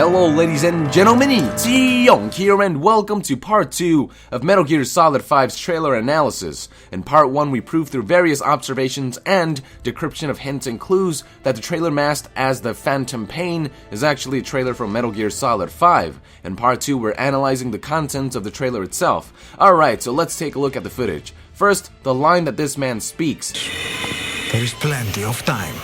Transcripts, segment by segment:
Hello ladies and gentlemen, it's Young here and welcome to part 2 of Metal Gear Solid 5's trailer analysis. In part 1 we proved through various observations and decryption of hints and clues that the trailer masked as the Phantom Pain is actually a trailer from Metal Gear Solid 5. In part 2 we're analyzing the contents of the trailer itself. Alright, so let's take a look at the footage. First, the line that this man speaks. There is plenty of time.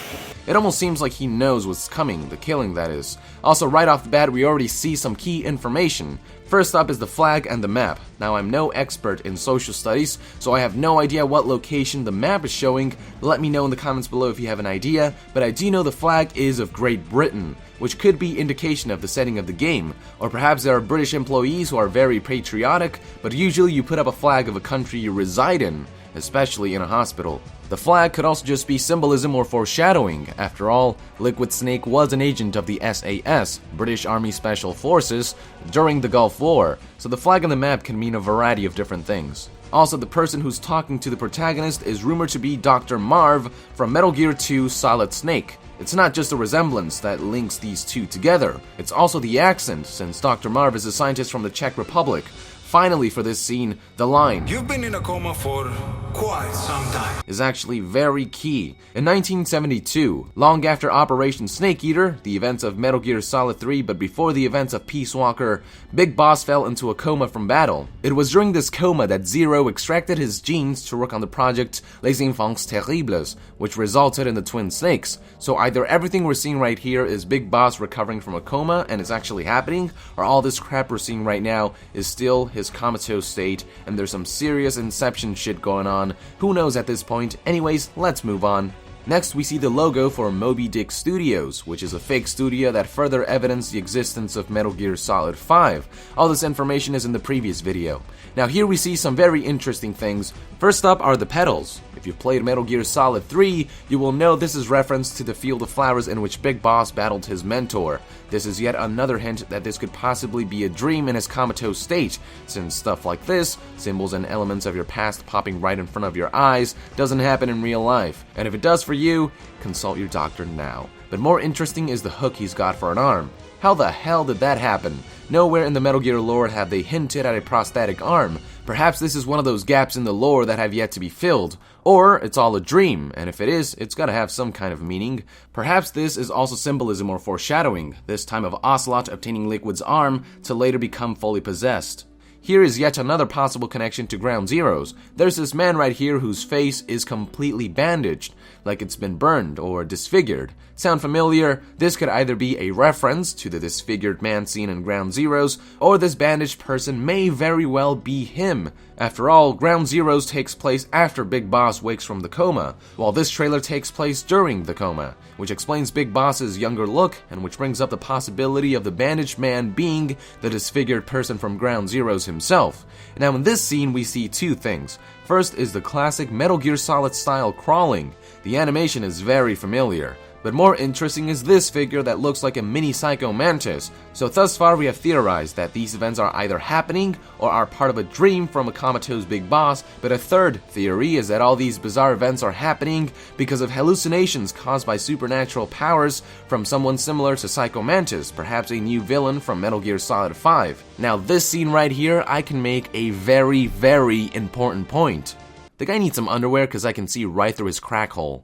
It almost seems like he knows what's coming, the killing that is. Also, right off the bat, we already see some key information. First up is the flag and the map. Now, I'm no expert in social studies, so I have no idea what location the map is showing. Let me know in the comments below if you have an idea, but I do know the flag is of Great Britain, which could be indication of the setting of the game. Or perhaps there are British employees who are very patriotic, but usually you put up a flag of a country you reside in, especially in a hospital. The flag could also just be symbolism or foreshadowing. After all, Liquid Snake was an agent of the SAS, British Army Special Forces, during the Gulf War, so the flag on the map can mean a variety of different things. Also, the person who's talking to the protagonist is rumored to be Dr. Marv from Metal Gear 2 Solid Snake. It's not just a resemblance that links these two together, it's also the accent, since Dr. Marv is a scientist from the Czech Republic. Finally, for this scene, the line, "You've been in a coma for quite some time," is actually very key. In 1972, long after Operation Snake Eater, the events of Metal Gear Solid 3, but before the events of Peace Walker, Big Boss fell into a coma from battle. It was during this coma that Zero extracted his genes to work on the project Les Enfants Terribles, which resulted in the Twin Snakes. So either everything we're seeing right here is Big Boss recovering from a coma and it's actually happening, or all this crap we're seeing right now is still his comatose state, and there's some serious Inception shit going on. Who knows at this point? Anyways, let's move on. Next, we see the logo for Moby Dick Studios, which is a fake studio that further evidenced the existence of Metal Gear Solid 5. All this information is in the previous video. Now here we see some very interesting things. First up are the petals. If you've played Metal Gear Solid 3, you will know this is reference to the field of flowers in which Big Boss battled his mentor. This is yet another hint that this could possibly be a dream in his comatose state, since stuff like this, symbols and elements of your past popping right in front of your eyes, doesn't happen in real life. And if it does for you, consult your doctor now. But more interesting is the hook he's got for an arm. How the hell did that happen? Nowhere in the Metal Gear lore have they hinted at a prosthetic arm. Perhaps this is one of those gaps in the lore that have yet to be filled. Or it's all a dream, and if it is, it's gotta have some kind of meaning. Perhaps this is also symbolism or foreshadowing, this time of Ocelot obtaining Liquid's arm to later become fully possessed. Here is yet another possible connection to Ground Zeroes. There's this man right here whose face is completely bandaged, like it's been burned or disfigured. Sound familiar? This could either be a reference to the disfigured man seen in Ground Zeroes, or this bandaged person may very well be him. After all, Ground Zeroes takes place after Big Boss wakes from the coma, while this trailer takes place during the coma, which explains Big Boss's younger look, and which brings up the possibility of the bandaged man being the disfigured person from Ground Zeroes himself. Now in this scene we see two things. First is the classic Metal Gear Solid style crawling. The animation is very familiar. But more interesting is this figure that looks like a mini Psycho Mantis. So thus far we have theorized that these events are either happening or are part of a dream from a comatose Big Boss, but a third theory is that all these bizarre events are happening because of hallucinations caused by supernatural powers from someone similar to Psycho Mantis, perhaps a new villain from Metal Gear Solid 5. Now this scene right here, I can make a very, very important point. The guy needs some underwear because I can see right through his crack hole.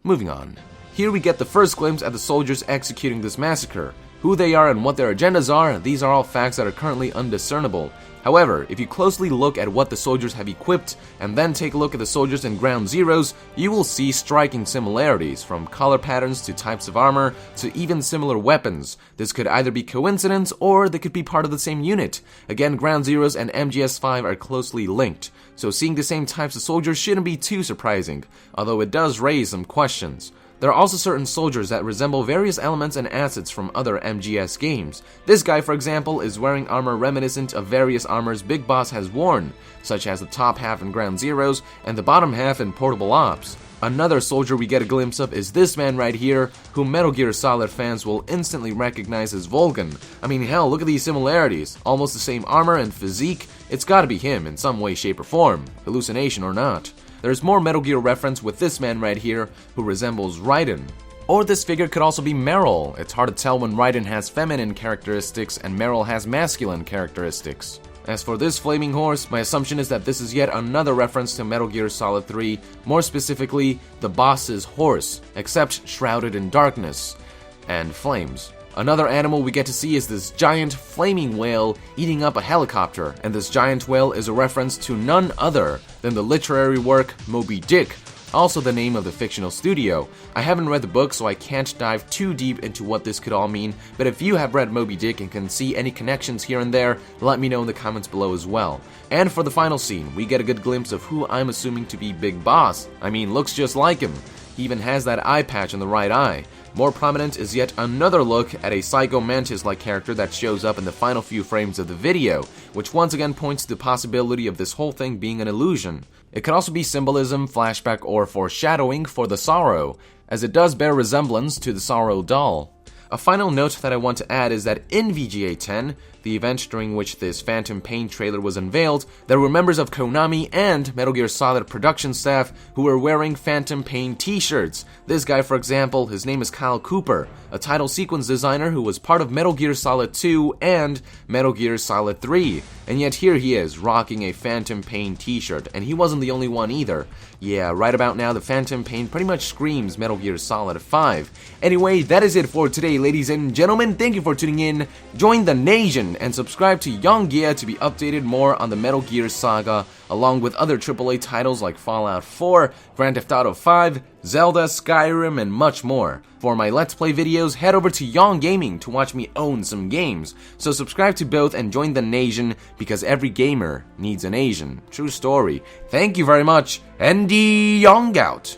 Moving on. Here we get the first glimpse at the soldiers executing this massacre. Who they are and what their agendas are, these are all facts that are currently undiscernible. However, if you closely look at what the soldiers have equipped and then take a look at the soldiers in Ground Zeroes, you will see striking similarities, from color patterns to types of armor to even similar weapons. This could either be coincidence or they could be part of the same unit. Again, Ground Zeroes and MGS5 are closely linked, so seeing the same types of soldiers shouldn't be too surprising, although it does raise some questions. There are also certain soldiers that resemble various elements and assets from other MGS games. This guy, for example, is wearing armor reminiscent of various armors Big Boss has worn, such as the top half in Ground Zeroes and the bottom half in Portable Ops. Another soldier we get a glimpse of is this man right here, whom Metal Gear Solid fans will instantly recognize as Volgan. I mean, hell, look at these similarities. Almost the same armor and physique. It's gotta be him in some way, shape, or form, hallucination or not. There's more Metal Gear reference with this man right here, who resembles Raiden. Or this figure could also be Meryl. It's hard to tell when Raiden has feminine characteristics and Meryl has masculine characteristics. As for this flaming horse, my assumption is that this is yet another reference to Metal Gear Solid 3, more specifically, the boss's horse, except shrouded in darkness and flames. Another animal we get to see is this giant flaming whale eating up a helicopter, and this giant whale is a reference to none other than the literary work Moby Dick, also the name of the fictional studio. I haven't read the book, so I can't dive too deep into what this could all mean, but if you have read Moby Dick and can see any connections here and there, let me know in the comments below as well. And for the final scene, we get a good glimpse of who I'm assuming to be Big Boss. I mean, looks just like him. He even has that eye patch in the right eye. More prominent is yet another look at a Psycho Mantis-like character that shows up in the final few frames of the video, which once again points to the possibility of this whole thing being an illusion. It could also be symbolism, flashback, or foreshadowing for the Sorrow, as it does bear resemblance to the Sorrow doll. A final note that I want to add is that in VGA 10, the event during which this Phantom Pain trailer was unveiled, there were members of Konami and Metal Gear Solid production staff who were wearing Phantom Pain t-shirts. This guy, for example, his name is Kyle Cooper, a title sequence designer who was part of Metal Gear Solid 2 and Metal Gear Solid 3. And yet here he is, rocking a Phantom Pain t-shirt, and he wasn't the only one either. Yeah, right about now the Phantom Pain pretty much screams Metal Gear Solid 5. Anyway, that is it for today, ladies and gentlemen. Thank you for tuning in. Join the NASIAN and subscribe to Young Gear to be updated more on the Metal Gear saga, along with other AAA titles like Fallout 4, Grand Theft Auto 5, Zelda, Skyrim, and much more. For my Let's Play videos, head over to Young Gaming to watch me own some games. So subscribe to both and join the NASIAN, because every gamer needs an Asian. True story. Thank you very much, and Young out.